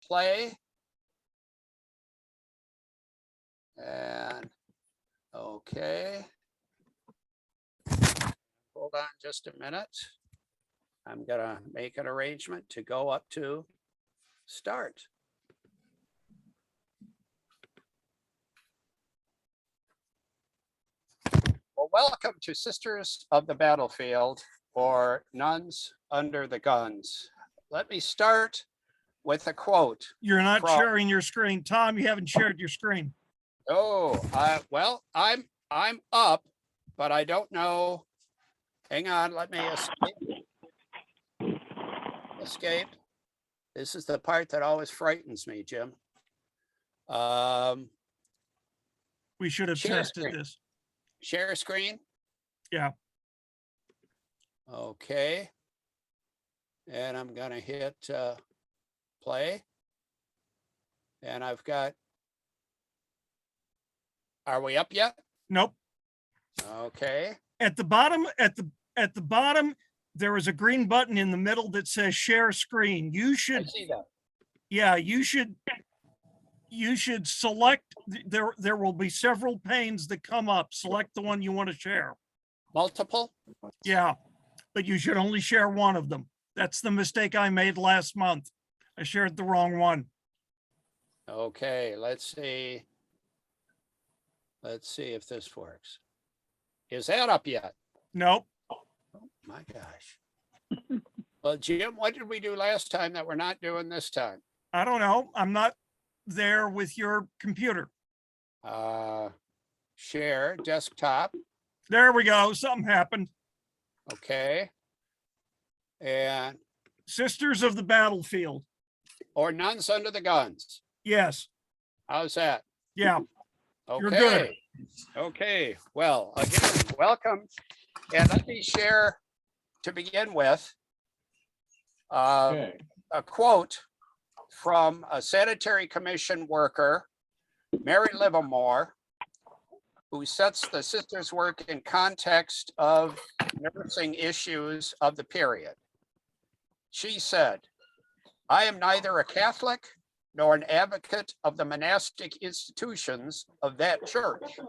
play. And okay. Hold on just a minute. I'm gonna make an arrangement to go up to start. Well, welcome to Sisters of the Battlefield, or Nuns Under the Guns. Let me start with a quote. You're not sharing your screen. Tom, you haven't shared your screen. Oh, well, I'm up, but I don't know. Hang on, let me escape. This is the part that always frightens me, Jim. We should have tested this. Share screen? Yeah. Okay. And I'm gonna hit play. And I've got, are we up yet? Nope. Okay. At the bottom, at the bottom, there is a green button in the middle that says share screen. You should I see that. Yeah, you should select, there will be several panes that come up. Select the one you want to share. Multiple? Yeah, but you should only share one of them. That's the mistake I made last month. I shared the wrong one. Okay, let's see. Let's see if this works. Is that up yet? Nope. Oh my gosh. Well, Jim, what did we do last time that we're not doing this time? I don't know. I'm not there with your computer. Share desktop. There we go. Something happened. Okay. And Sisters of the Battlefield. or Nuns Under the Guns. Yes. How's that? Yeah. Okay. You're good. Okay. Well, again, welcome. And let me share to begin with a quote from a sanitary commission worker, Mary Livermore, who sets the sisters' work in context of nursing issues of the period. She said, "I am neither a Catholic nor an advocate of the monastic institutions of that church.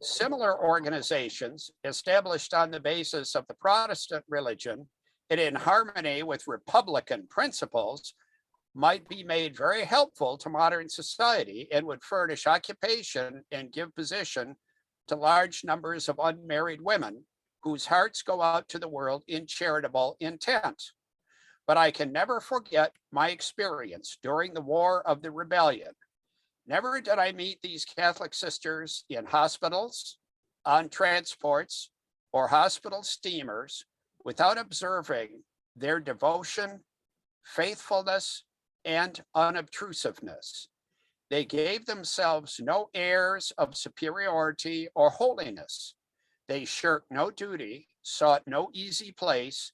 Similar organizations established on the basis of the Protestant religion and in harmony with Republican principles might be made very helpful to modern society and would furnish occupation and give position to large numbers of unmarried women whose hearts go out to the world in charitable intent. But I can never forget my experience during the War of the Rebellion. Never did I meet these Catholic sisters in hospitals, on transports, or hospital steamers without observing their devotion, faithfulness, and unobtrusiveness. They gave themselves no airs of superiority or holiness. They shirked no duty, sought no easy place,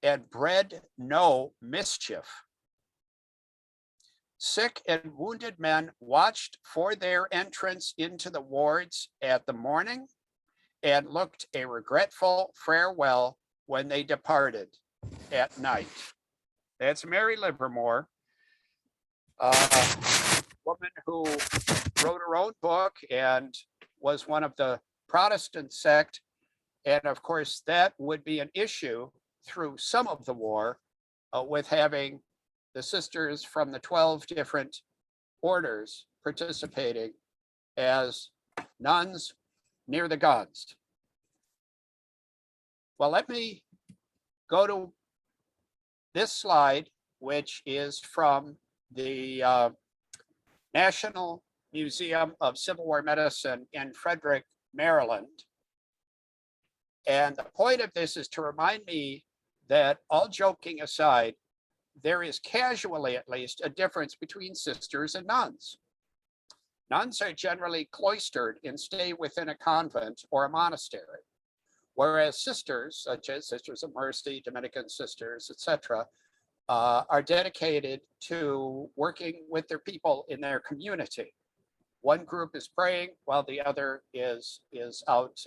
and bred no mischief. Sick and wounded men watched for their entrance into the wards at the morning and looked a regretful farewell when they departed at night." That's Mary Livermore, a woman who wrote her own book and was one of the Protestant sect. And of course, that would be an issue through some of the war with having the sisters from the 12 different orders participating as nuns near the guns. Well, let me go to this slide, which is from the National Museum of Civil War Medicine in Frederick, Maryland. And the point of this is to remind me that, all joking aside, there is casually at least a difference between sisters and nuns. Nuns are generally cloistered and stay within a convent or a monastery, whereas sisters, such as Sisters of Mercy, Dominican sisters, etc., are dedicated to working with their people in their community. One group is praying while the other is out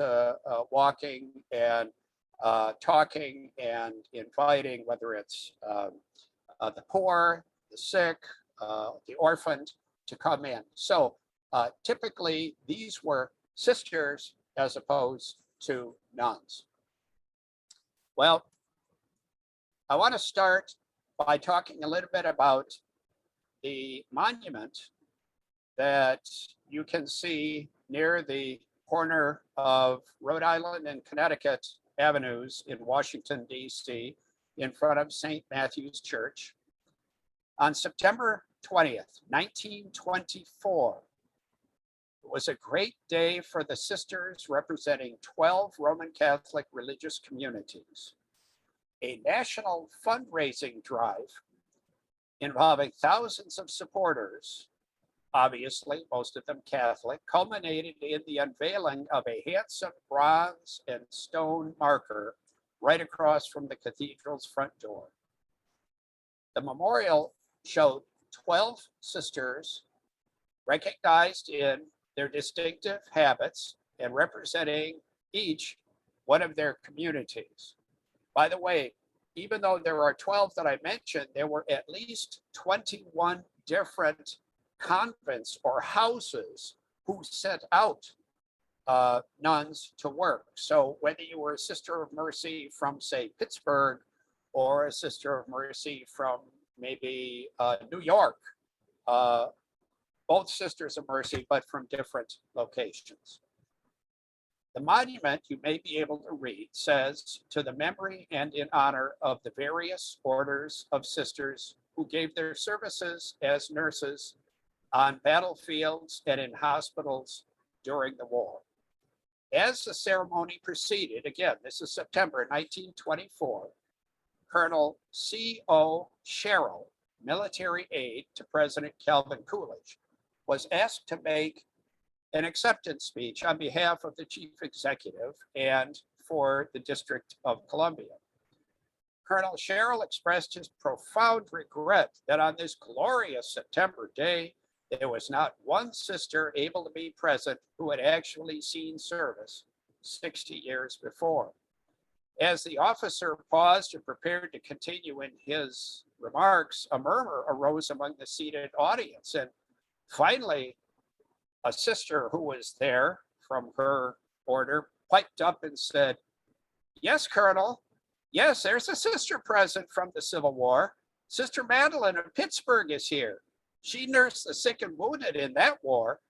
walking and talking and inviting, whether it's the poor, the sick, the orphaned to come in. So typically these were sisters as opposed to nuns. Well, I want to start by talking a little bit about the monument that you can see near the corner of Rhode Island and Connecticut Avenues in Washington, D.C., in front of St. Matthew's Church. On September 20th, 1924, it was a great day for the sisters representing 12 Roman Catholic religious communities. A national fundraising drive involving thousands of supporters, obviously most of them Catholic, culminated in the unveiling of a handsome bronze and stone marker right across from the cathedral's front door. The memorial showed 12 sisters recognized in their distinctive habits and representing each one of their communities. By the way, even though there are 12 that I mentioned, there were at least 21 different convents or houses who sent out nuns to work. So whether you were a Sister of Mercy from, say, Pittsburgh, or a Sister of Mercy from maybe New York, both Sisters of Mercy, but from different locations. The monument, you may be able to read, says, "To the memory and in honor of the various orders of sisters who gave their services as nurses on battlefields and in hospitals during the war." As the ceremony proceeded, again, this is September 1924, Colonel C.O. Sherrill, military aide to President Calvin Coolidge, was asked to make an acceptance speech on behalf of the chief executive and for the District of Columbia. Colonel Sherrill expressed his profound regret that on this glorious September day, there was not one sister able to be present who had actually seen service 60 years before. As the officer paused and prepared to continue in his remarks, a murmur arose among the seated audience. And finally, a sister who was there from her order piped up and said, "Yes, Colonel. Yes, there's a sister present from the Civil War. Sister Madeline of Pittsburgh is here. She nursed the sick and wounded in that war."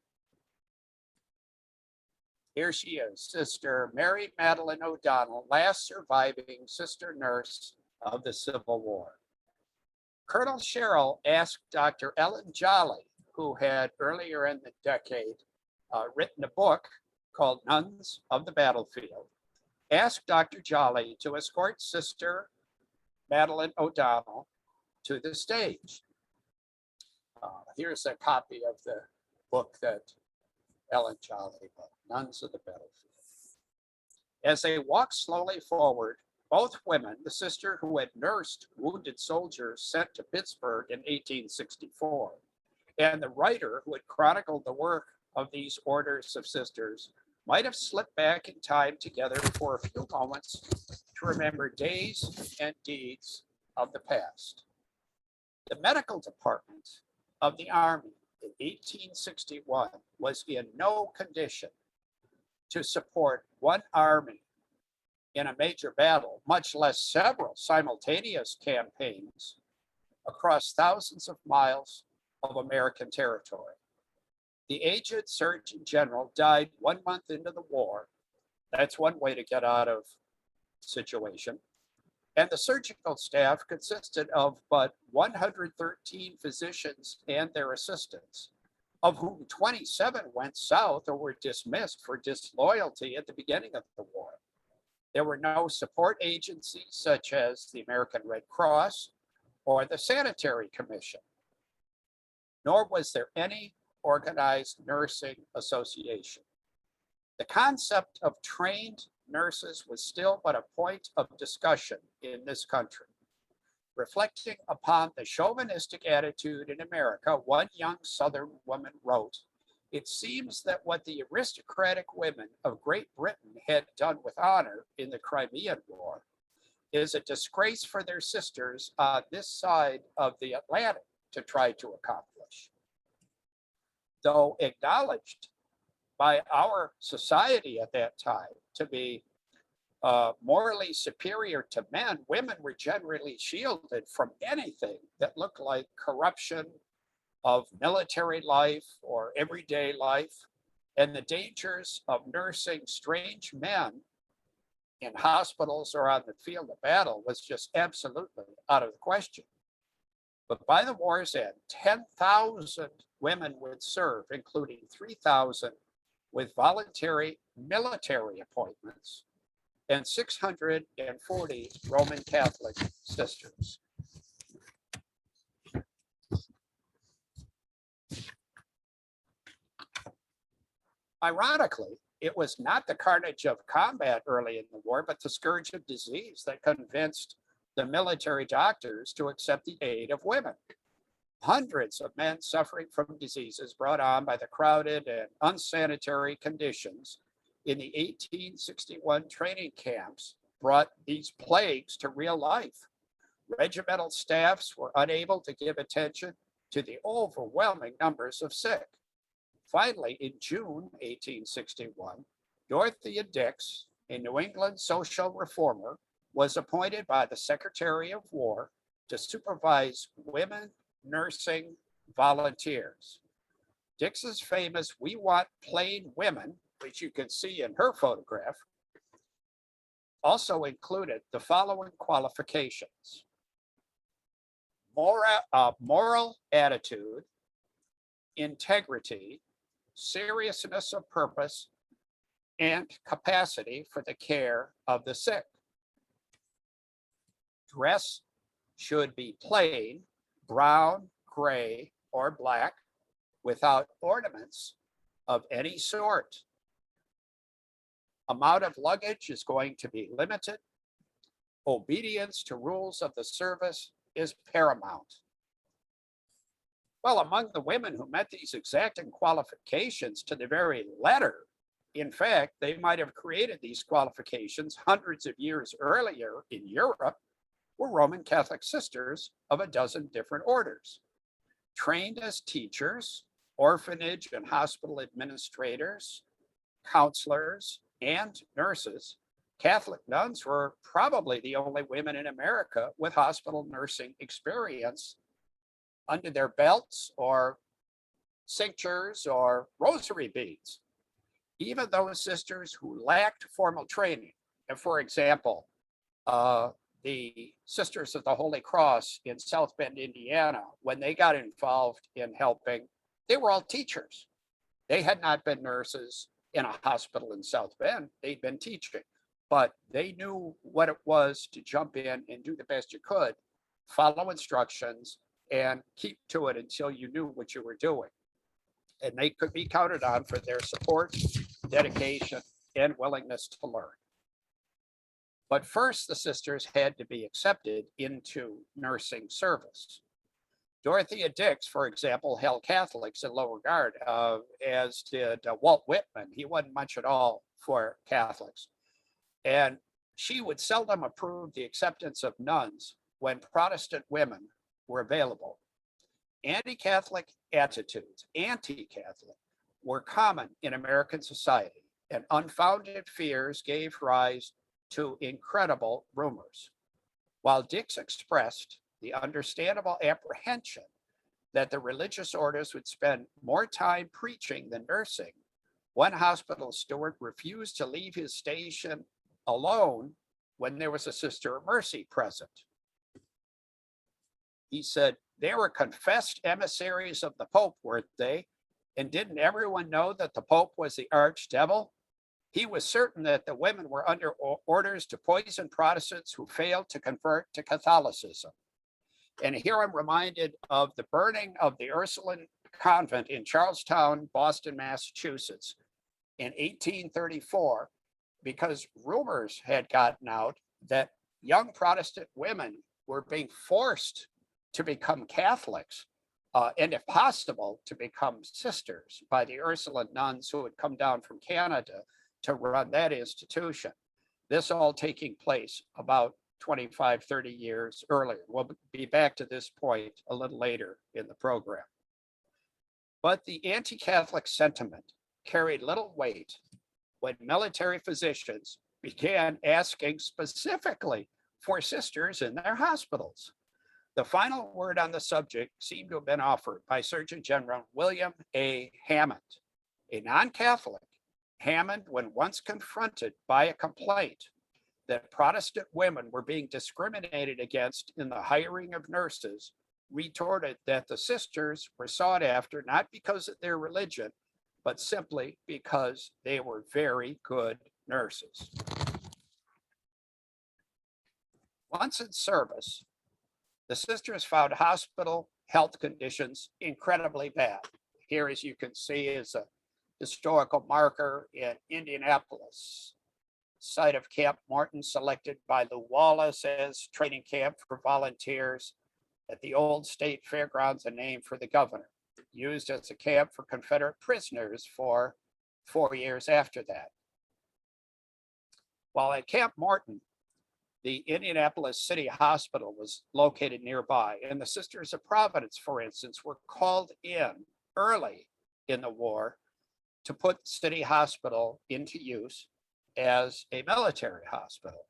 Here she is, Sister Mary Madeline O'Donnell, last surviving sister nurse of the Civil War. Colonel Sherrill asked Dr. Ellen Jolly, who had earlier in the decade written a book called Nuns of the Battlefield, asked Dr. Jolly to escort Sister Madeline O'Donnell to the stage. Here's a copy of the book that Ellen Jolly wrote, Nuns of the Battlefield. As they walked slowly forward, both women, the sister who had nursed wounded soldiers sent to Pittsburgh in 1864, and the writer who had chronicled the work of these orders of sisters, might have slipped back in time together for a few moments to remember days and deeds of the past. The medical department of the Army in 1861 was in no condition to support one army in a major battle, much less several simultaneous campaigns across thousands of miles of American territory. The aged Surgeon General died 1 month into the war. That's one way to get out of the situation. And the surgical staff consisted of but 113 physicians and their assistants, of whom 27 went south or were dismissed for disloyalty at the beginning of the war. There were no support agencies such as the American Red Cross or the Sanitary Commission, nor was there any organized nursing association. The concept of trained nurses was still but a point of discussion in this country. Reflecting upon the chauvinistic attitude in America, one young Southern woman wrote, "It seems that what the aristocratic women of Great Britain had done with honor in the Crimean War is a disgrace for their sisters on this side of the Atlantic to try to accomplish. Though acknowledged by our society at that time to be morally superior to men, women were generally shielded from anything that looked like corruption of military life or everyday life, and the dangers of nursing strange men in hospitals or on the field of battle was just absolutely out of the question. But by the war's end, 10,000 women would serve, including 3,000 with voluntary military appointments and 640 Roman Catholic sisters. Ironically, it was not the carnage of combat early in the war, but the scourge of disease that convinced the military doctors to accept the aid of women. Hundreds of men suffering from diseases brought on by the crowded and unsanitary conditions in the 1861 training camps brought these plagues to real life. Regimental staffs were unable to give attention to the overwhelming numbers of sick. Finally, in June 1861, Dorothea Dix, a New England social reformer, was appointed by the Secretary of War to supervise women nursing volunteers. Dix's famous "We Want Plain Women," which you can see in her photograph, also included the following qualifications: moral attitude, integrity, seriousness of purpose, and capacity for the care of the sick. Dress should be plain, brown, gray, or black, without ornaments of any sort. Amount of luggage is going to be limited. Obedience to rules of the service is paramount. Well, among the women who met these exacting qualifications to the very letter, in fact, they might have created these qualifications hundreds of years earlier in Europe, were Roman Catholic sisters of a dozen different orders. Trained as teachers, orphanage and hospital administrators, counselors, and nurses, Catholic nuns were probably the only women in America with hospital nursing experience under their belts, or cinctures, or rosary beads. Even those sisters who lacked formal training, and for example, the Sisters of the Holy Cross in South Bend, Indiana, when they got involved in helping, they were all teachers. They had not been nurses in a hospital in South Bend, they'd been teaching, but they knew what it was to jump in and do the best you could, follow instructions, and keep to it until you knew what you were doing. And they could be counted on for their support, dedication, and willingness to learn. But first, the sisters had to be accepted into nursing service. Dorothea Dix, for example, held Catholics in low regard, as did Walt Whitman. He wasn't much at all for Catholics. And she would seldom approve the acceptance of nuns when Protestant women were available. Anti-Catholic attitudes, anti-Catholic, were common in American society, and unfounded fears gave rise to incredible rumors. While Dix expressed the understandable apprehension that the religious orders would spend more time preaching than nursing, one hospital steward refused to leave his station alone when there was a Sister of Mercy present. He said, "They were confessed emissaries of the Pope, weren't they? And didn't everyone know that the Pope was the archdevil? He was certain that the women were under orders to poison Protestants who failed to convert to Catholicism." And here I'm reminded of the burning of the Ursuline convent in Charlestown, Boston, Massachusetts in 1834, because rumors had gotten out that young Protestant women were being forced to become Catholics, and if possible, to become sisters by the Ursuline nuns who had come down from Canada to run that institution. This all taking place about 25, 30 years earlier. We'll be back to this point a little later in the program. But the anti-Catholic sentiment carried little weight when military physicians began asking specifically for sisters in their hospitals. The final word on the subject seemed to have been offered by Surgeon General William A. Hammond, a non-Catholic. Hammond, when once confronted by a complaint that Protestant women were being discriminated against in the hiring of nurses, retorted that the sisters were sought after not because of their religion, but simply because they were very good nurses. Once in service, the sisters found hospital health conditions incredibly bad. Here, as you can see, is a historical marker in Indianapolis, site of Camp Morton, selected by Lew Wallace as training camp for volunteers at the old state fairgrounds, a name for the governor, used as a camp for Confederate prisoners for 4 years after that. While at Camp Morton, the Indianapolis City Hospital was located nearby, and the Sisters of Providence, for instance, were called in early in the war to put City Hospital into use as a military hospital.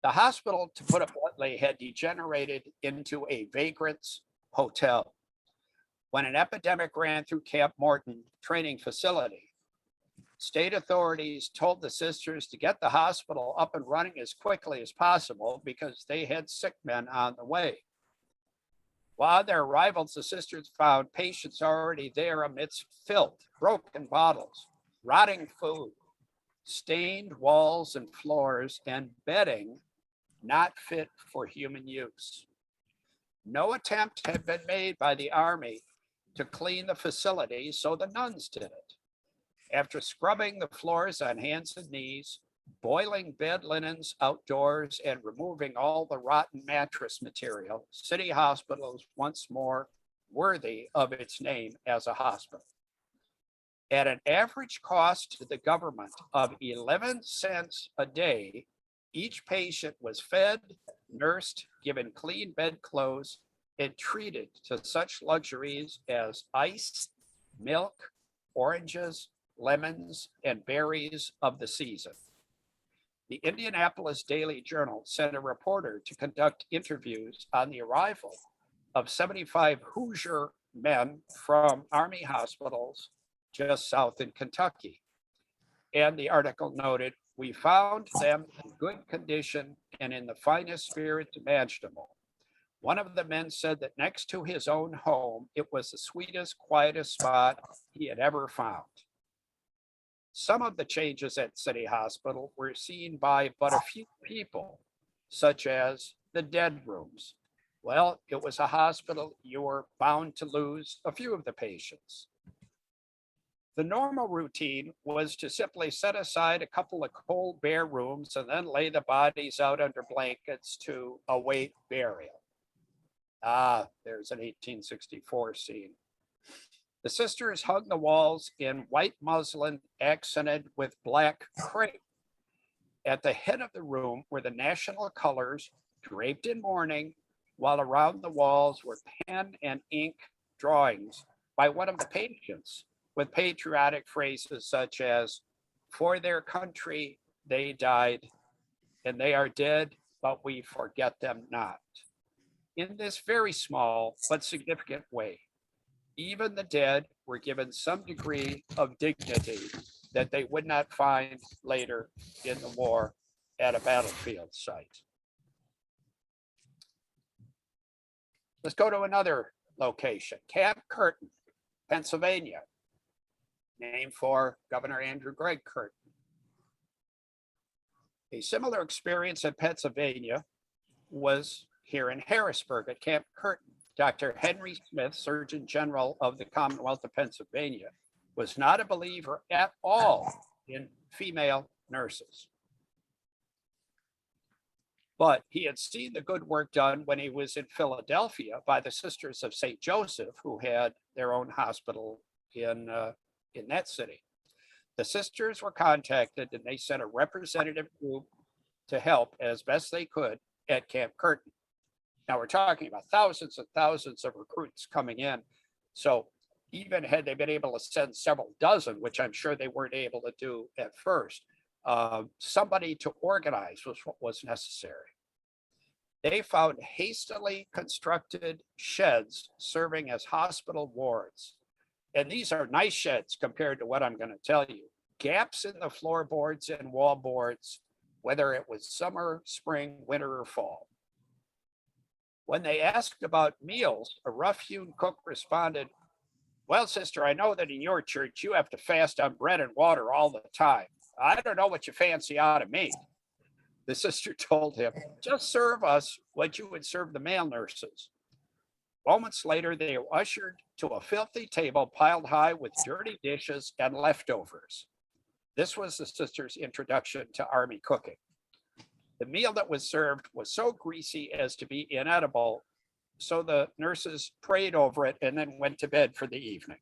The hospital, to put it bluntly, had degenerated into a vagrant's hotel. When an epidemic ran through Camp Morton training facility, state authorities told the sisters to get the hospital up and running as quickly as possible because they had sick men on the way. While on their arrivals, the sisters found patients already there amidst filth, broken bottles, rotting food, stained walls and floors, and bedding not fit for human use. No attempt had been made by the Army to clean the facility, so the nuns did it. After scrubbing the floors on hands and knees, boiling bed linens outdoors, and removing all the rotten mattress material, City Hospital was once more worthy of its name as a hospital. At an average cost to the government of 11 cents a day, each patient was fed, nursed, given clean bedclothes, and treated to such luxuries as ice, milk, oranges, lemons, and berries of the season. The Indianapolis Daily Journal sent a reporter to conduct interviews on the arrival of 75 Hoosier men from Army hospitals just south in Kentucky. And the article noted, "We found them in good condition and in the finest spirits imaginable." One of the men said that next to his own home, it was the sweetest, quietest spot he had ever found. Some of the changes at City Hospital were seen by but a few people, such as the dead rooms. Well, it was a hospital, you were bound to lose a few of the patients. The normal routine was to simply set aside a couple of cold, bare rooms and then lay the bodies out under blankets to await burial. There's an 1864 scene. The sisters hung the walls in white muslin accented with black crepe. At the head of the room were the national colors draped in mourning, while around the walls were pen and ink drawings by one of the patients with patriotic phrases such as, "For their country they died, and they are dead, but we forget them not." In this very small but significant way, even the dead were given some degree of dignity that they would not find later in the war at a battlefield site. Let's go to another location, Camp Curtin, Pennsylvania, named for Governor Andrew Gregg Curtin. A similar experience in Pennsylvania was here in Harrisburg at Camp Curtin. Dr. Henry Smith, Surgeon General of the Commonwealth of Pennsylvania, was not a believer at all in female nurses. But he had seen the good work done when he was in Philadelphia by the Sisters of St. Joseph, who had their own hospital in that city. The sisters were contacted and they sent a representative group to help as best they could at Camp Curtin. Now we're talking about thousands and thousands of recruits coming in. So even had they been able to send several dozen, which I'm sure they weren't able to do at first, somebody to organize was what was necessary. They found hastily constructed sheds serving as hospital wards. And these are nice sheds compared to what I'm going to tell you. Gaps in the floorboards and wall boards, whether it was summer, spring, winter, or fall. When they asked about meals, a rough-hewn cook responded, "Well, sister, I know that in your church you have to fast on bread and water all the time. I don't know what you fancy out of me." The sister told him, "Just serve us what you would serve the male nurses." Moments later, they were ushered to a filthy table piled high with dirty dishes and leftovers. This was the sister's introduction to army cooking. The meal that was served was so greasy as to be inedible, so the nurses prayed over it and then went to bed for the evening.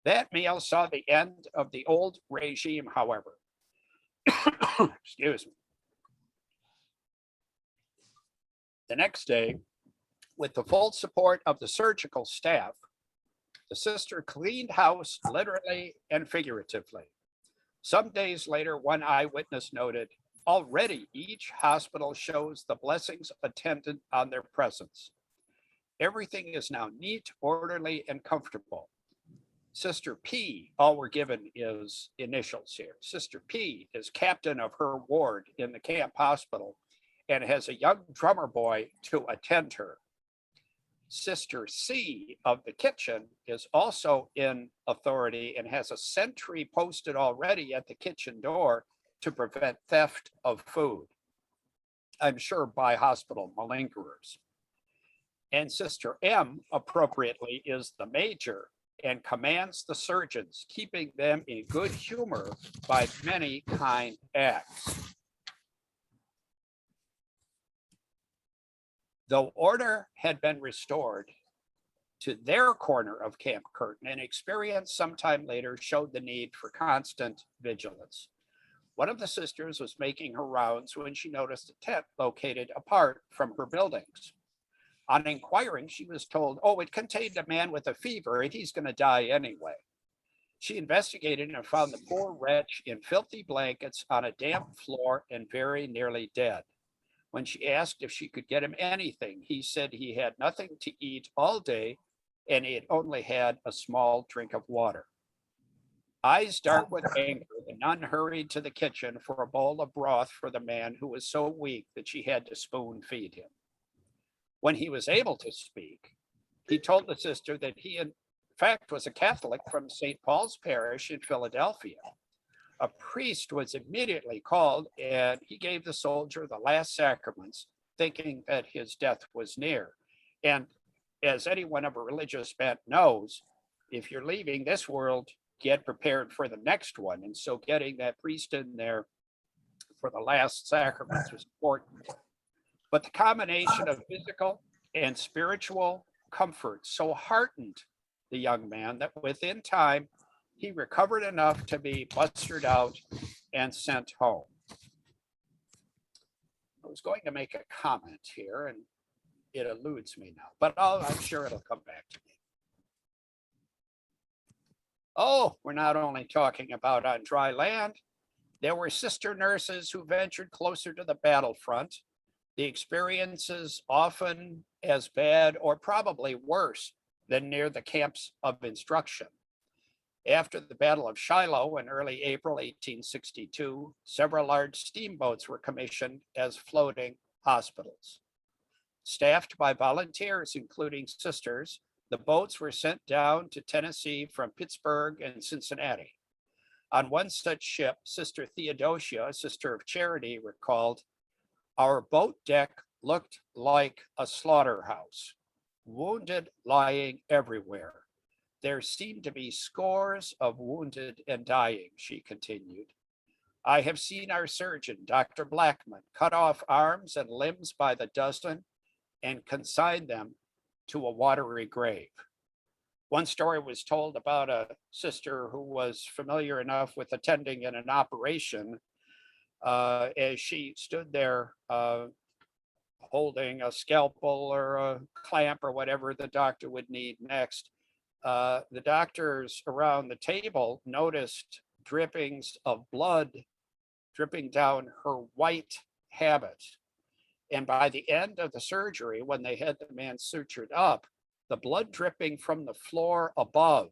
That meal saw the end of the old regime, however. Excuse me. The next day, with the full support of the surgical staff, the sister cleaned house literally and figuratively. Some days later, one eyewitness noted, "Already each hospital shows the blessings attendant on their presence. Everything is now neat, orderly, and comfortable." Sister P, all we're given is initials here. Sister P is captain of her ward in the camp hospital and has a young drummer boy to attend her. Sister C of the kitchen is also in authority and has a sentry posted already at the kitchen door to prevent theft of food, I'm sure by hospital malingerers. And Sister M, appropriately, is the major and commands the surgeons, keeping them in good humor by many kind acts. Though order had been restored to their corner of Camp Curtin, an experience sometime later showed the need for constant vigilance. One of the sisters was making her rounds when she noticed a tent located apart from her buildings. On inquiring, she was told, "Oh, it contained a man with a fever and he's going to die anyway." She investigated and found the poor wretch in filthy blankets on a damp floor and very nearly dead. When she asked if she could get him anything, he said he had nothing to eat all day and he had only had a small drink of water. Eyes dark with anger, the nun hurried to the kitchen for a bowl of broth for the man who was so weak that she had to spoon feed him. When he was able to speak, he told the sister that he, in fact, was a Catholic from St. Paul's Parish in Philadelphia. A priest was immediately called and he gave the soldier the last sacraments, thinking that his death was near. And as anyone of a religious bent knows, if you're leaving this world, get prepared for the next one. And so getting that priest in there for the last sacraments was important. But the combination of physical and spiritual comfort so heartened the young man that within time, he recovered enough to be mustered out and sent home. I was going to make a comment here and it eludes me now, but I'm sure it'll come back to me. Oh, we're not only talking about on dry land. There were sister nurses who ventured closer to the battlefront. The experiences often as bad or probably worse than near the camps of instruction. After the Battle of Shiloh in early April 1862, several large steamboats were commissioned as floating hospitals. Staffed by volunteers, including sisters, the boats were sent down to Tennessee from Pittsburgh and Cincinnati. On one such ship, Sister Theodosia, a sister of charity, recalled, "Our boat deck looked like a slaughterhouse, wounded lying everywhere. There seemed to be scores of wounded and dying," she continued. "I have seen our surgeon, Dr. Blackman, cut off arms and limbs by the dozen and consign them to a watery grave. One story was told about a sister who was familiar enough with attending in an operation as she stood there holding a scalpel or a clamp or whatever the doctor would need next. The doctors around the table noticed drippings of blood dripping down her white habit. And by the end of the surgery, when they had the man sutured up, the blood dripping from the floor above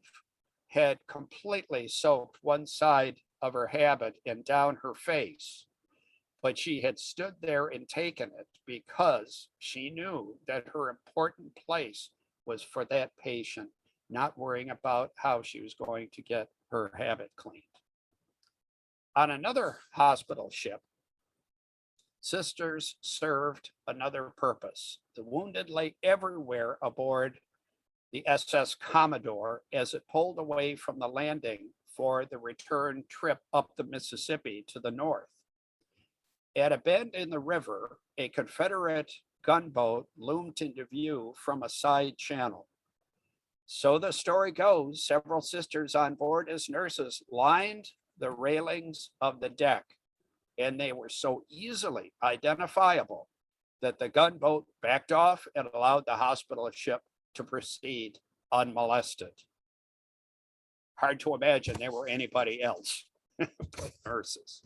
had completely soaked one side of her habit and down her face. But she had stood there and taken it because she knew that her important place was for that patient, not worrying about how she was going to get her habit cleaned. On another hospital ship, sisters served another purpose. The wounded lay everywhere aboard the SS Commodore as it pulled away from the landing for the return trip up the Mississippi to the north. At a bend in the river, a Confederate gunboat loomed into view from a side channel. So the story goes, several sisters on board as nurses lined the railings of the deck, and they were so easily identifiable that the gunboat backed off and allowed the hospital ship to proceed unmolested. Hard to imagine they were anybody else but nurses.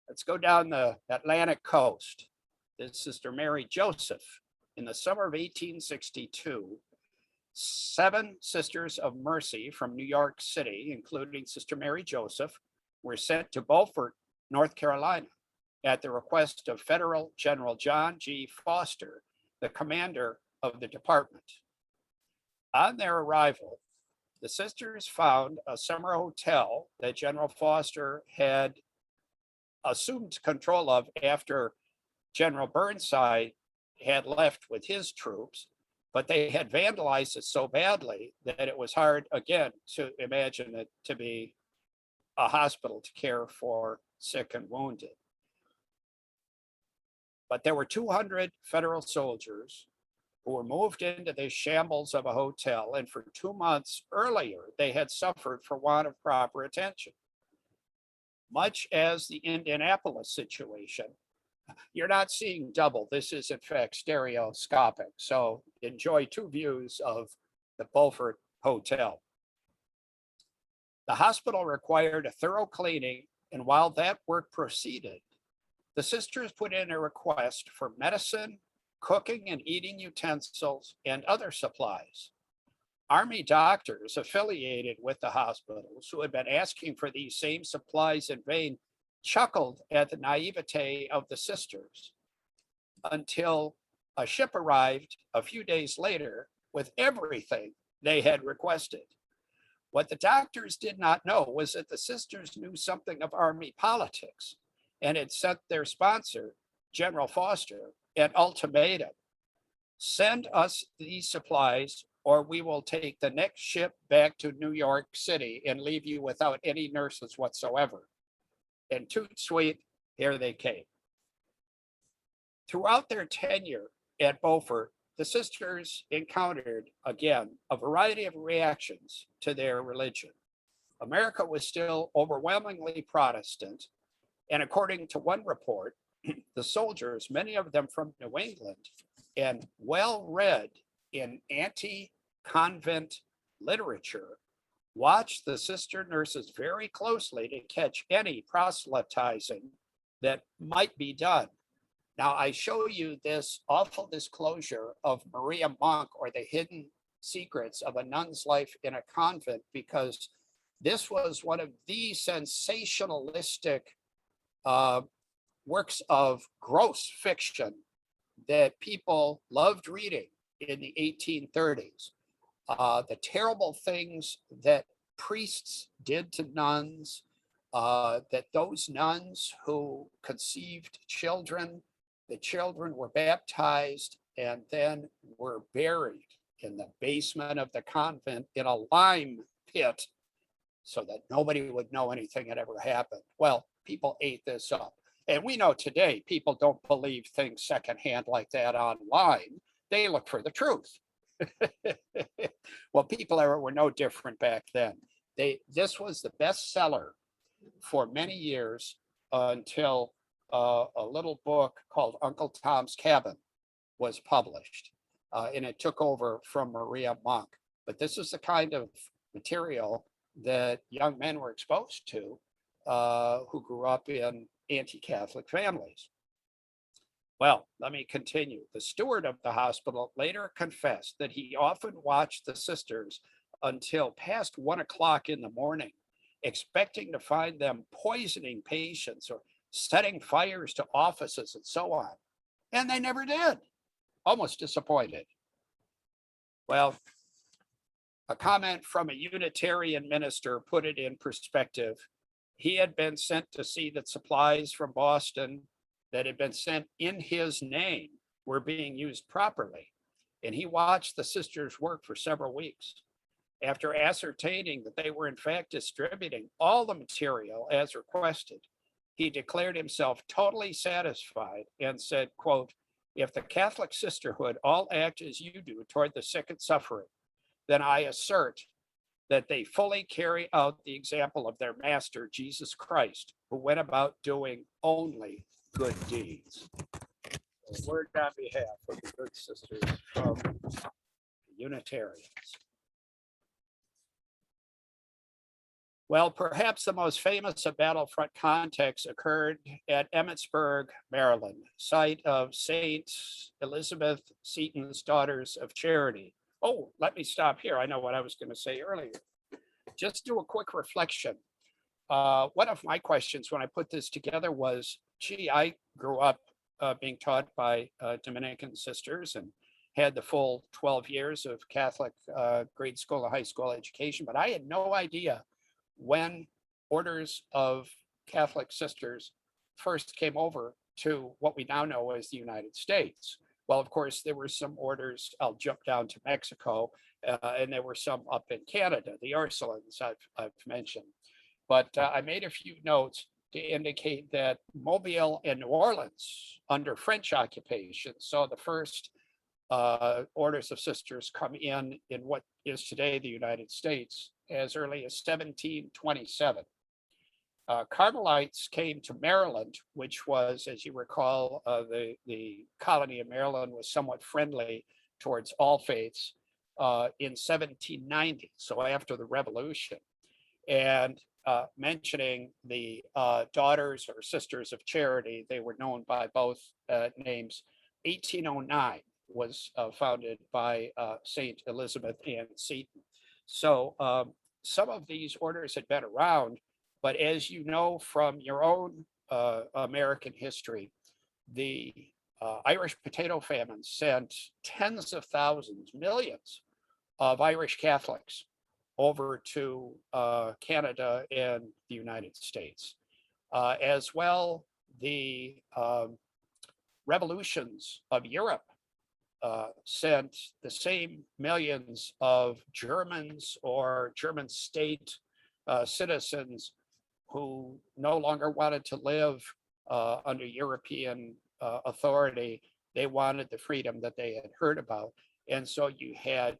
Let's go down the Atlantic coast. This Sister Mary Joseph. In the summer of 1862, 7 Sisters of Mercy from New York City, including Sister Mary Joseph, were sent to Beaufort, North Carolina, at the request of Federal General John G. Foster, the commander of the department. On their arrival, the sisters found a summer hotel that General Foster had assumed control of after General Burnside had left with his troops, but they had vandalized it so badly that it was hard, again, to imagine it to be a hospital to care for sick and wounded. But there were 200 federal soldiers who were moved into this shambles of a hotel, and for 2 months earlier, they had suffered for want of proper attention. Much as the Indianapolis situation, you're not seeing double. This is, in fact, stereoscopic. So enjoy 2 views of the Beaufort Hotel. The hospital required a thorough cleaning, and while that work proceeded, the sisters put in a request for medicine, cooking and eating utensils, and other supplies. Army doctors affiliated with the hospitals who had been asking for these same supplies in vain chuckled at the naivete of the sisters until a ship arrived a few days later with everything they had requested. What the doctors did not know was that the sisters knew something of Army politics and had sent their sponsor, General Foster, an ultimatum: send us these supplies or we will take the next ship back to New York City and leave you without any nurses whatsoever. And toot sweet, here they came. Throughout their tenure at Beaufort, the sisters encountered, again, a variety of reactions to their religion. America was still overwhelmingly Protestant, and according to one report, the soldiers, many of them from New England, and well-read in anti-convent literature, watched the sister nurses very closely to catch any proselytizing that might be done. Now, I show you this awful disclosure of Maria Monk, or the hidden secrets of a nun's life in a convent, because this was one of the sensationalistic works of gross fiction that people loved reading in the 1830s. The terrible things that priests did to nuns, that those nuns who conceived children, the children were baptized and then were buried in the basement of the convent in a lime pit so that nobody would know anything had ever happened. Well, people ate this up. And we know today people don't believe things secondhand like that online. they look for the truth. Well, people were no different back then. This was the bestseller for many years until a little book called Uncle Tom's Cabin was published, and it took over from Maria Monk. But this is the kind of material that young men were exposed to who grew up in anti-Catholic families. Well, let me continue. The steward of the hospital later confessed that he often watched the sisters until past 1 o'clock in the morning, expecting to find them poisoning patients or setting fires to offices and so on. And they never did. Almost disappointed. Well, a comment from a Unitarian minister put it in perspective. He had been sent to see that supplies from Boston that had been sent in his name were being used properly. And he watched the sisters work for several weeks. After ascertaining that they were in fact distributing all the material as requested, he declared himself totally satisfied and said, quote, "If the Catholic sisterhood all act as you do toward the sick and suffering, then I assert that they fully carry out the example of their master, Jesus Christ, who went about doing only good deeds." A word on behalf of the good sisters from the Unitarians. Well, perhaps the most famous of battlefront contacts occurred at Emmitsburg, Maryland, site of St. Elizabeth Seton's Daughters of Charity. Oh, let me stop here. I know what I was going to say earlier. Just do a quick reflection. One of my questions when I put this together was, gee, I grew up being taught by Dominican sisters and had the full 12 years of Catholic grade school and high school education, but I had no idea when orders of Catholic sisters first came over to what we now know as the United States. Well, of course, there were some orders. I'll jump down to Mexico, and there were some up in Canada, the Ursulines I've mentioned. But I made a few notes to indicate that Mobile and New Orleans, under French occupation, saw the first orders of sisters come in what is today the United States as early as 1727. Carmelites came to Maryland, which was, as you recall, the colony of Maryland was somewhat friendly towards all faiths in 1790, so after the Revolution. And mentioning the Daughters or Sisters of Charity, they were known by both names. 1809 was founded by St. Elizabeth Ann Seton. So some of these orders had been around, but as you know from your own American history, the Irish potato famine sent tens of thousands, millions of Irish Catholics over to Canada and the United States. As well, the revolutions of Europe sent the same millions of Germans or German state citizens who no longer wanted to live under European authority. They wanted the freedom that they had heard about. And so you had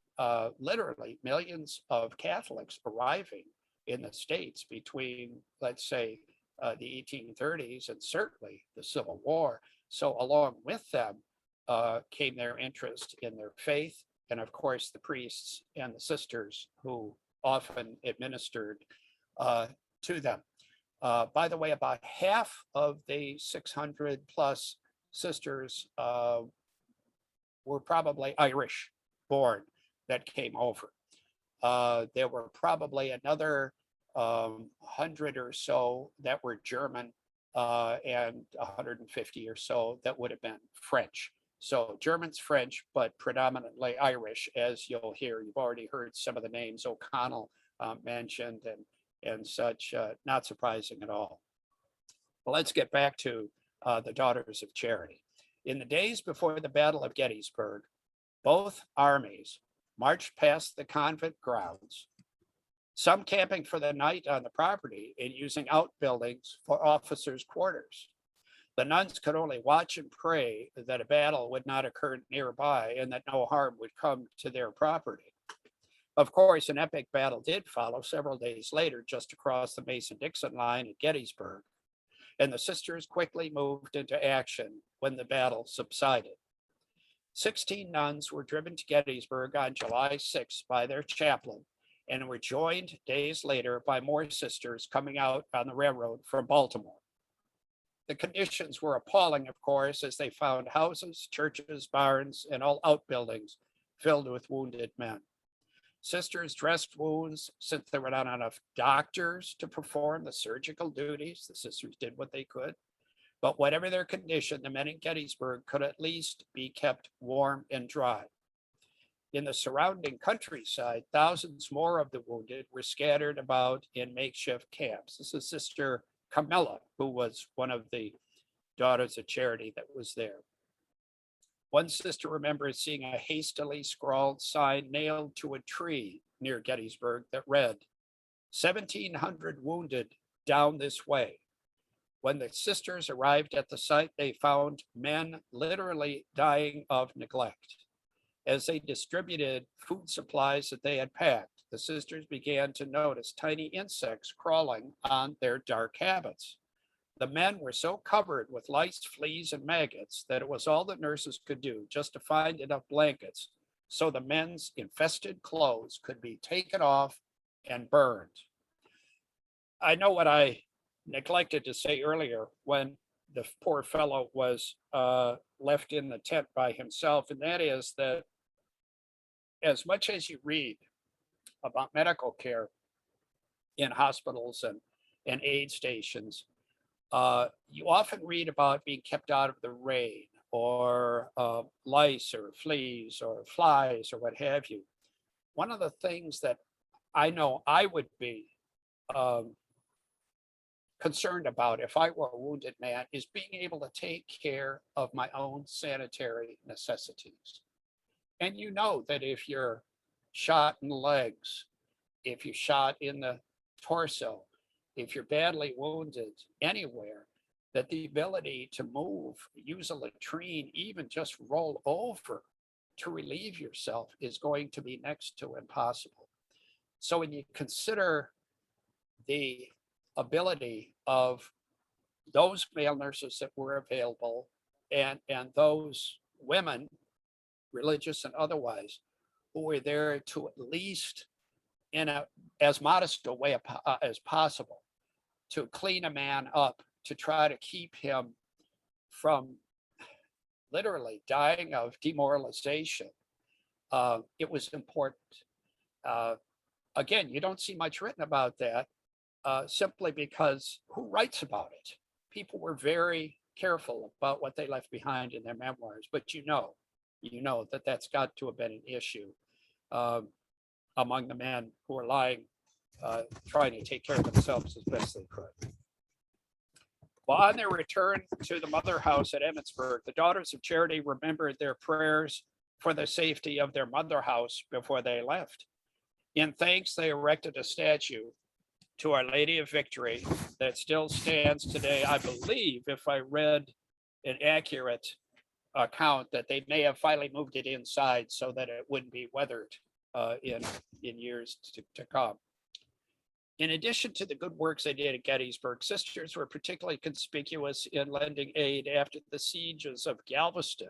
literally millions of Catholics arriving in the States between, let's say, the 1830s and certainly the Civil War. So along with them came their interest in their faith, and of course the priests and the sisters who often administered to them. By the way, about half of the 600 plus sisters were probably Irish born that came over. There were probably another 100 or so that were German and 150 or so that would have been French. So Germans, French, but predominantly Irish, as you'll hear. You've already heard some of the names O'Connell mentioned and such, not surprising at all. Well, let's get back to the Daughters of Charity. In the days before the Battle of Gettysburg, both armies marched past the convent grounds, some camping for the night on the property and using outbuildings for officers' quarters. The nuns could only watch and pray that a battle would not occur nearby and that no harm would come to their property. Of course, an epic battle did follow several days later, just across the Mason-Dixon line at Gettysburg, and the sisters quickly moved into action when the battle subsided. 16 nuns were driven to Gettysburg on July 6th by their chaplain and were joined days later by more sisters coming out on the railroad from Baltimore. The conditions were appalling, of course, as they found houses, churches, barns, and all outbuildings filled with wounded men. Sisters dressed wounds since there were not enough doctors to perform the surgical duties. The sisters did what they could. But whatever their condition, the men in Gettysburg could at least be kept warm and dry. In the surrounding countryside, thousands more of the wounded were scattered about in makeshift camps. This is Sister Camilla, who was one of the Daughters of Charity that was there. One sister remembers seeing a hastily scrawled sign nailed to a tree near Gettysburg that read, 1,700 wounded down this way. When the sisters arrived at the site, they found men literally dying of neglect. As they distributed food supplies that they had packed, the sisters began to notice tiny insects crawling on their dark habits. The men were so covered with lice, fleas, and maggots that it was all the nurses could do just to find enough blankets so the men's infested clothes could be taken off and burned. I know what I neglected to say earlier when the poor fellow was left in the tent by himself, and that is that as much as you read about medical care in hospitals and aid stations, you often read about being kept out of the rain or lice or fleas or flies or what have you. One of the things that I know I would be concerned about if I were a wounded man is being able to take care of my own sanitary necessities. And you know that if you're shot in the legs, if you're shot in the torso, if you're badly wounded anywhere, that the ability to move, use a latrine, even just roll over to relieve yourself is going to be next to impossible. So when you consider the ability of those male nurses that were available and those women, religious and otherwise, who were there to at least in as modest a way as possible to clean a man up, to try to keep him from literally dying of demoralization. It was important. Again, you don't see much written about that simply because who writes about it? People were very careful about what they left behind in their memoirs, but you know that that's got to have been an issue among the men who were lying, trying to take care of themselves as best they could. Well, on their return to the mother house at Emmitsburg, the Daughters of Charity remembered their prayers for the safety of their mother house before they left. In thanks, they erected a statue to Our Lady of Victory that still stands today. I believe, if I read an accurate account, that they may have finally moved it inside so that it wouldn't be weathered in years to come. In addition to the good works they did at Gettysburg, sisters were particularly conspicuous in lending aid after the sieges of Galveston,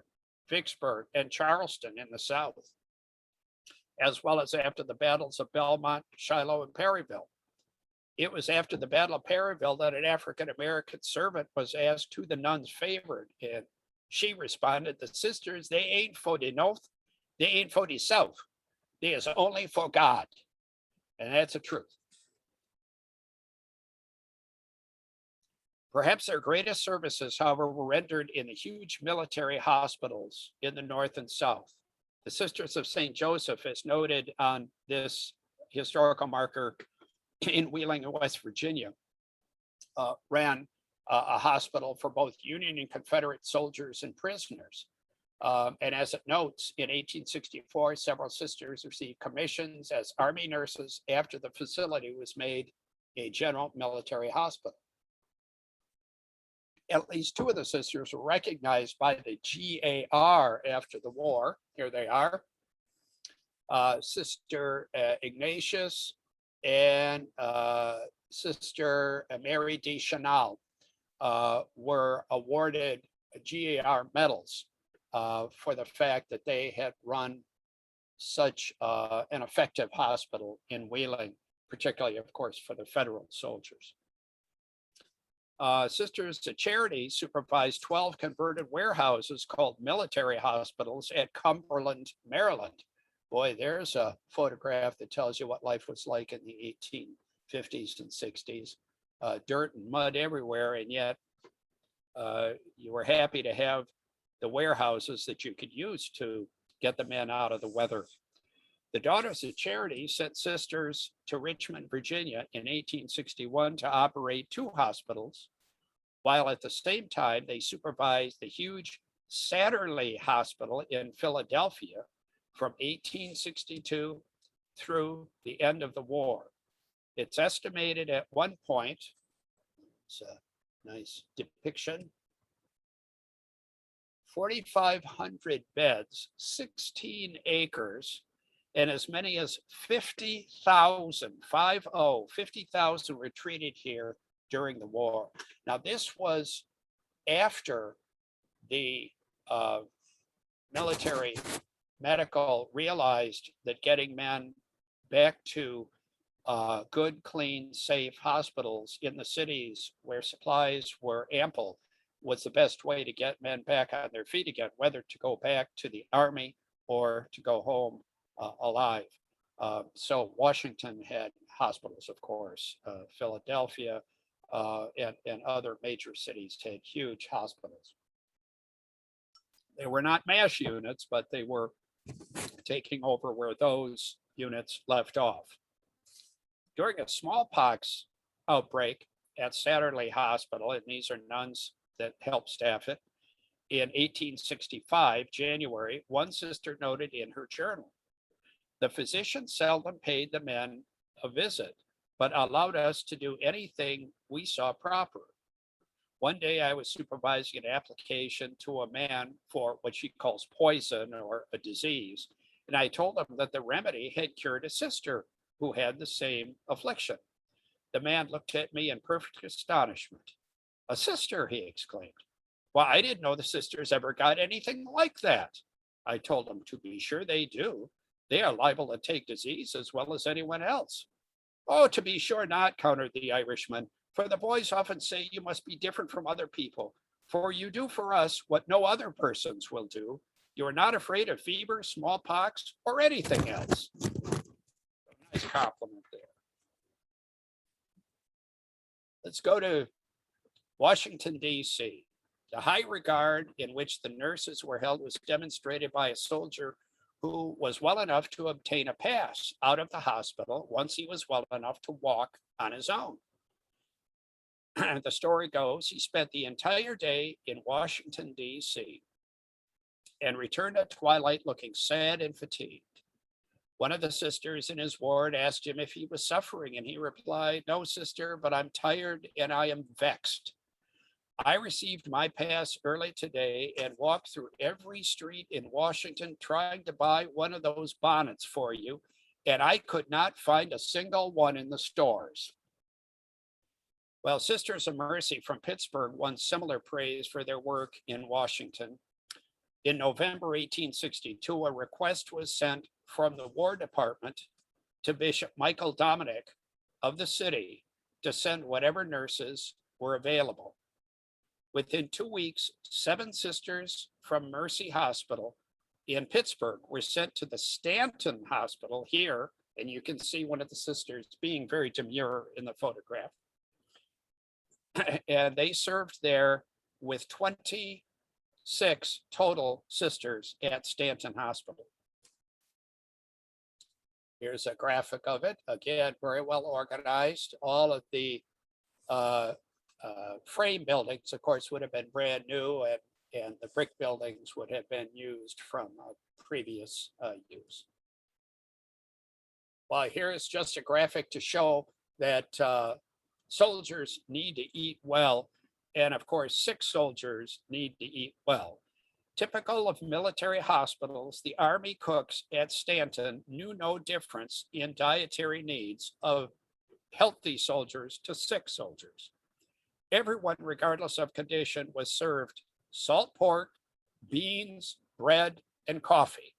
Vicksburg, and Charleston in the South, as well as after the battles of Belmont, Shiloh, and Perryville. It was after the Battle of Perryville that an African-American servant was asked who the nuns favored, and she responded, "The sisters, they ain't for the North, they ain't for the South, they is only for God." And that's the truth. Perhaps their greatest services, however, were rendered in the huge military hospitals in the North and South. The Sisters of St. Joseph, as noted on this historical marker in Wheeling, West Virginia, ran a hospital for both Union and Confederate soldiers and prisoners. And as it notes, in 1864, several sisters received commissions as Army nurses after the facility was made a general military hospital. At least two of the sisters were recognized by the GAR after the war. Here they are. Sister Ignatius and Sister Mary de Chanel were awarded GAR medals for the fact that they had run such an effective hospital in Wheeling, particularly, of course, for the federal soldiers. Sisters of Charity supervised 12 converted warehouses called military hospitals at Cumberland, Maryland. Boy, there's a photograph that tells you what life was like in the 1850s and 60s. Dirt and mud everywhere, and yet you were happy to have the warehouses that you could use to get the men out of the weather. The Daughters of Charity sent sisters to Richmond, Virginia in 1861 to operate 2 hospitals, while at the same time they supervised the huge Satterley Hospital in Philadelphia from 1862 through the end of the war. It's estimated at one point, it's a nice depiction, 4,500 beds, 16 acres, and as many as 50,000 were treated here during the war. Now, this was after the military medical realized that getting men back to good, clean, safe hospitals in the cities where supplies were ample was the best way to get men back on their feet again, whether to go back to the army or to go home alive. So Washington had hospitals, of course. Philadelphia and other major cities had huge hospitals. They were not MASH units, but they were taking over where those units left off. During a smallpox outbreak at Satterley Hospital, and these are nuns that helped staff it, in 1865, January, one sister noted in her journal, "The physician seldom paid the men a visit, but allowed us to do anything we saw proper. One day I was supervising an application to a man for what she calls poison or a disease, and I told him that the remedy had cured a sister who had the same affliction. The man looked at me in perfect astonishment. 'A sister,' he exclaimed. 'Well, I didn't know the sisters ever got anything like that.' I told him, 'To be sure they do. They are liable to take disease as well as anyone else.' 'Oh, to be sure not,' countered the Irishman, 'for the boys often say you must be different from other people, for you do for us what no other persons will do. You are not afraid of fever, smallpox, or anything else.'" Nice compliment there. Let's go to Washington, D.C. The high regard in which the nurses were held was demonstrated by a soldier who was well enough to obtain a pass out of the hospital once he was well enough to walk on his own. The story goes, he spent the entire day in Washington, D.C. and returned at twilight looking sad and fatigued. One of the sisters in his ward asked him if he was suffering, and he replied, "No, sister, but I'm tired and I am vexed. I received my pass early today and walked through every street in Washington trying to buy one of those bonnets for you, and I could not find a single one in the stores." Well, Sisters of Mercy from Pittsburgh won similar praise for their work in Washington. In November 1862, a request was sent from the War Department to Bishop Michael Dominic of the city to send whatever nurses were available. Within 2 weeks, 7 sisters from Mercy Hospital in Pittsburgh were sent to the Stanton Hospital here, and you can see one of the sisters being very demure in the photograph. And they served there with 26 total sisters at Stanton Hospital. Here's a graphic of it. Again, very well organized. All of the frame buildings, of course, would have been brand new, and the brick buildings would have been used from previous use. Well, here is just a graphic to show that soldiers need to eat well. And of course, sick soldiers need to eat well. Typical of military hospitals, the Army cooks at Stanton knew no difference in dietary needs of healthy soldiers to sick soldiers. Everyone, regardless of condition, was served salt pork, beans, bread, and coffee.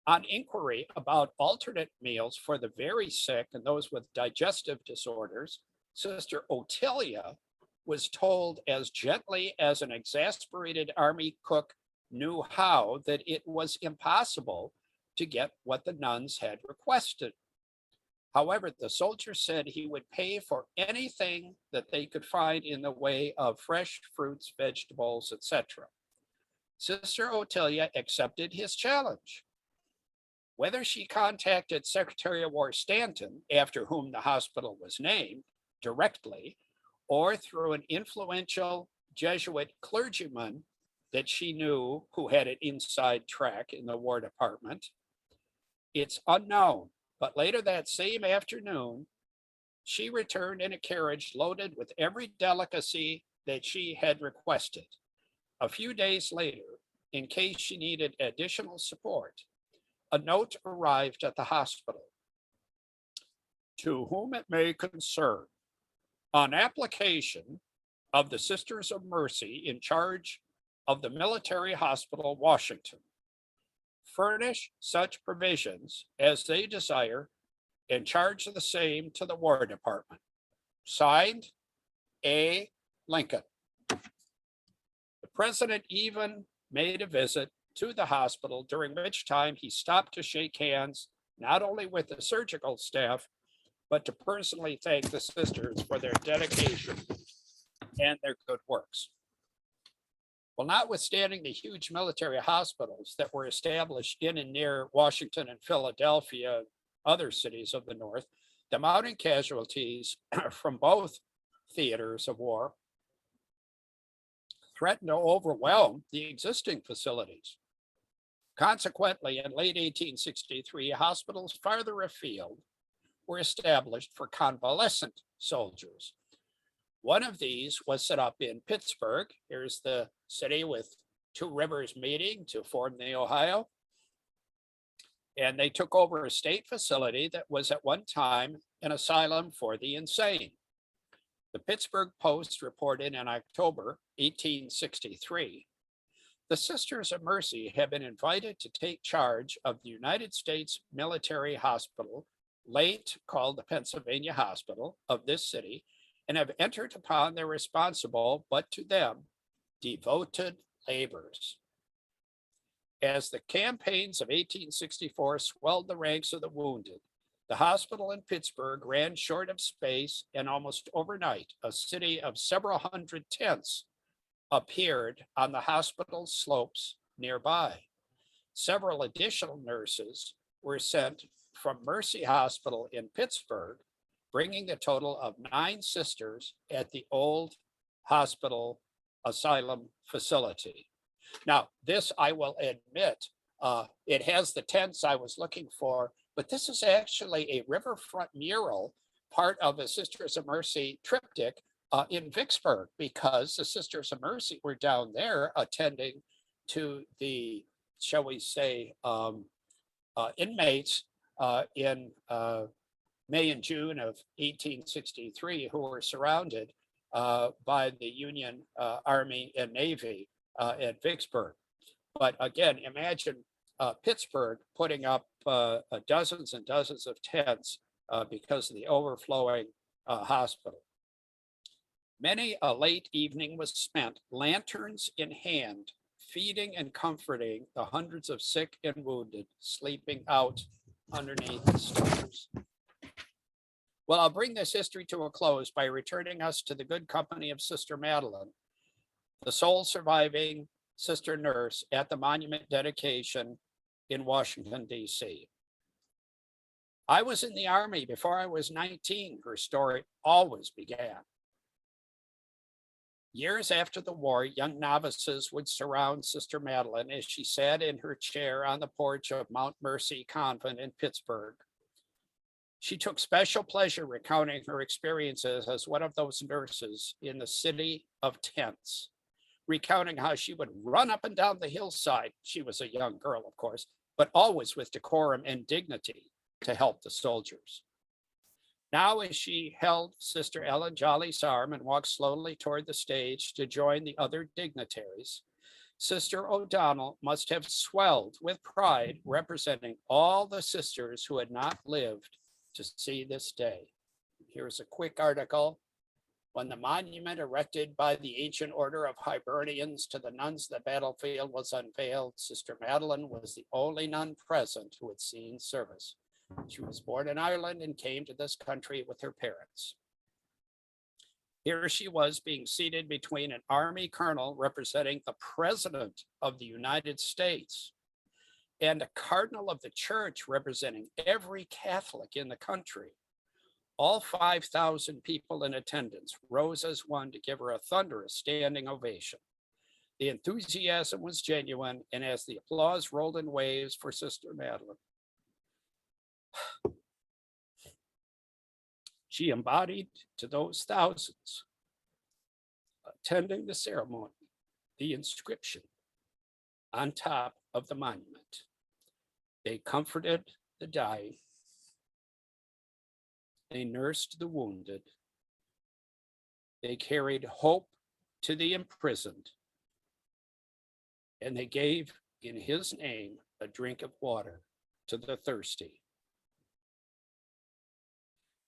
On inquiry about alternate meals for the very sick and those with digestive disorders, Sister Ottilia was told as gently as an exasperated Army cook knew how that it was impossible to get what the nuns had requested. However, the soldier said he would pay for anything that they could find in the way of fresh fruits, vegetables, etc. Sister Ottilia accepted his challenge. Whether she contacted Secretary of War Stanton, after whom the hospital was named, directly, or through an influential Jesuit clergyman that she knew who had an inside track in the War Department, it's unknown. But later that same afternoon, she returned in a carriage loaded with every delicacy that she had requested. A few days later, in case she needed additional support, a note arrived at the hospital. To whom it may concern, on application of the Sisters of Mercy in charge of the Military Hospital, Washington, furnish such provisions as they desire and charge the same to the War Department. Signed, A. Lincoln. The president even made a visit to the hospital, during which time he stopped to shake hands, not only with the surgical staff, but to personally thank the sisters for their dedication and their good works. Well, notwithstanding the huge military hospitals that were established in and near Washington and Philadelphia, other cities of the North, the mounting casualties from both theaters of war threatened to overwhelm the existing facilities. Consequently, in late 1863, hospitals farther afield were established for convalescent soldiers. One of these was set up in Pittsburgh. Here's the city with two rivers meeting to form the Ohio. And they took over a state facility that was at one time an asylum for the insane. The Pittsburgh Post reported in October 1863, the Sisters of Mercy have been invited to take charge of the United States Military Hospital, late called the Pennsylvania Hospital of this city, and have entered upon their responsible, but to them, devoted labors. As the campaigns of 1864 swelled the ranks of the wounded, the hospital in Pittsburgh ran short of space, and almost overnight, a city of several hundred tents appeared on the hospital slopes nearby. Several additional nurses were sent from Mercy Hospital in Pittsburgh, bringing the total of 9 sisters at the old hospital asylum facility. Now, this, I will admit, it has the tents I was looking for, but this is actually a riverfront mural, part of a Sisters of Mercy triptych in Vicksburg, because the Sisters of Mercy were down there attending to the, shall we say, inmates in May and June of 1863, who were surrounded by the Union Army and Navy at Vicksburg. But again, imagine Pittsburgh putting up dozens and dozens of tents because of the overflowing hospital. Many a late evening was spent, lanterns in hand, feeding and comforting the hundreds of sick and wounded sleeping out underneath the stars. Well, I'll bring this history to a close by returning us to the good company of Sister Madeline, the sole surviving sister nurse at the monument dedication in Washington, D.C. I was in the Army before I was 19, her story always began. Years after the war, young novices would surround Sister Madeline as she sat in her chair on the porch of Mount Mercy Convent in Pittsburgh. She took special pleasure recounting her experiences as one of those nurses in the city of tents, recounting how she would run up and down the hillside. She was a young girl, of course, but always with decorum and dignity to help the soldiers. Now, as she held Sister Ellen Jolly's arm and walked slowly toward the stage to join the other dignitaries, Sister O'Donnell must have swelled with pride, representing all the sisters who had not lived to see this day. Here's a quick article. When the monument erected by the Ancient Order of Hibernians to the nuns of the battlefield was unveiled, Sister Madeline was the only nun present who had seen service. She was born in Ireland and came to this country with her parents. Here she was being seated between an army colonel representing the President of the United States and a cardinal of the church representing every Catholic in the country. All 5,000 people in attendance rose as one to give her a thunderous standing ovation. The enthusiasm was genuine, and as the applause rolled in waves for Sister Madeline, she embodied to those thousands attending the ceremony the inscription on top of the monument. They comforted the dying. They nursed the wounded. They carried hope to the imprisoned. And they gave in his name a drink of water to the thirsty.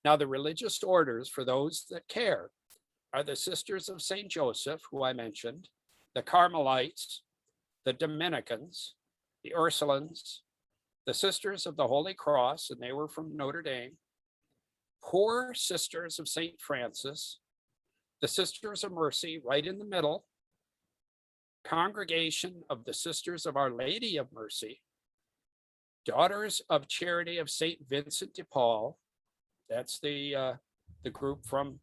Now, the religious orders, for those that care, are the Sisters of St. Joseph, who I mentioned, the Carmelites, the Dominicans, the Ursulines, the Sisters of the Holy Cross, and they were from Notre Dame, Poor Sisters of St. Francis, the Sisters of Mercy right in the middle, Congregation of the Sisters of Our Lady of Mercy, Daughters of Charity of St. Vincent de Paul, that's the group from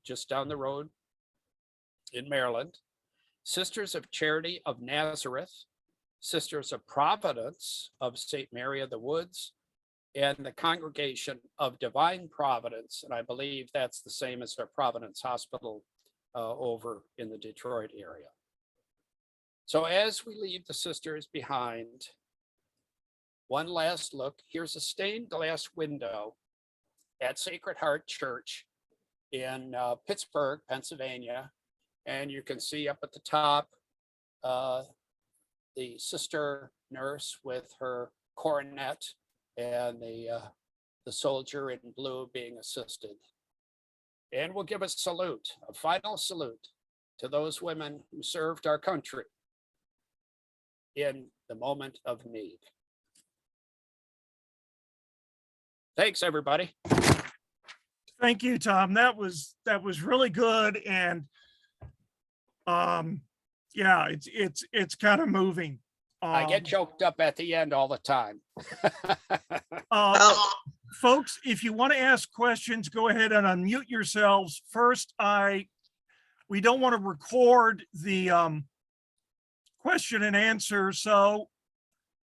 just down the road in Maryland, Sisters of Charity of Nazareth, Sisters of Providence of St. Mary of the Woods, and the Congregation of Divine Providence. And I believe that's the same as our Providence Hospital over in the Detroit area. So as we leave the sisters behind, one last look. Here's a stained glass window at Sacred Heart Church in Pittsburgh, Pennsylvania. And you can see up at the top, the sister nurse with her coronet and the soldier in blue being assisted. And we'll give a salute, a final salute to those women who served our country in the moment of need. Thanks, everybody. Thank you, Tom. That was really good. And yeah, it's kind of moving. I get choked up at the end all the time. Folks, if you want to ask questions, go ahead and unmute yourselves. First, we don't want to record the question and answer. So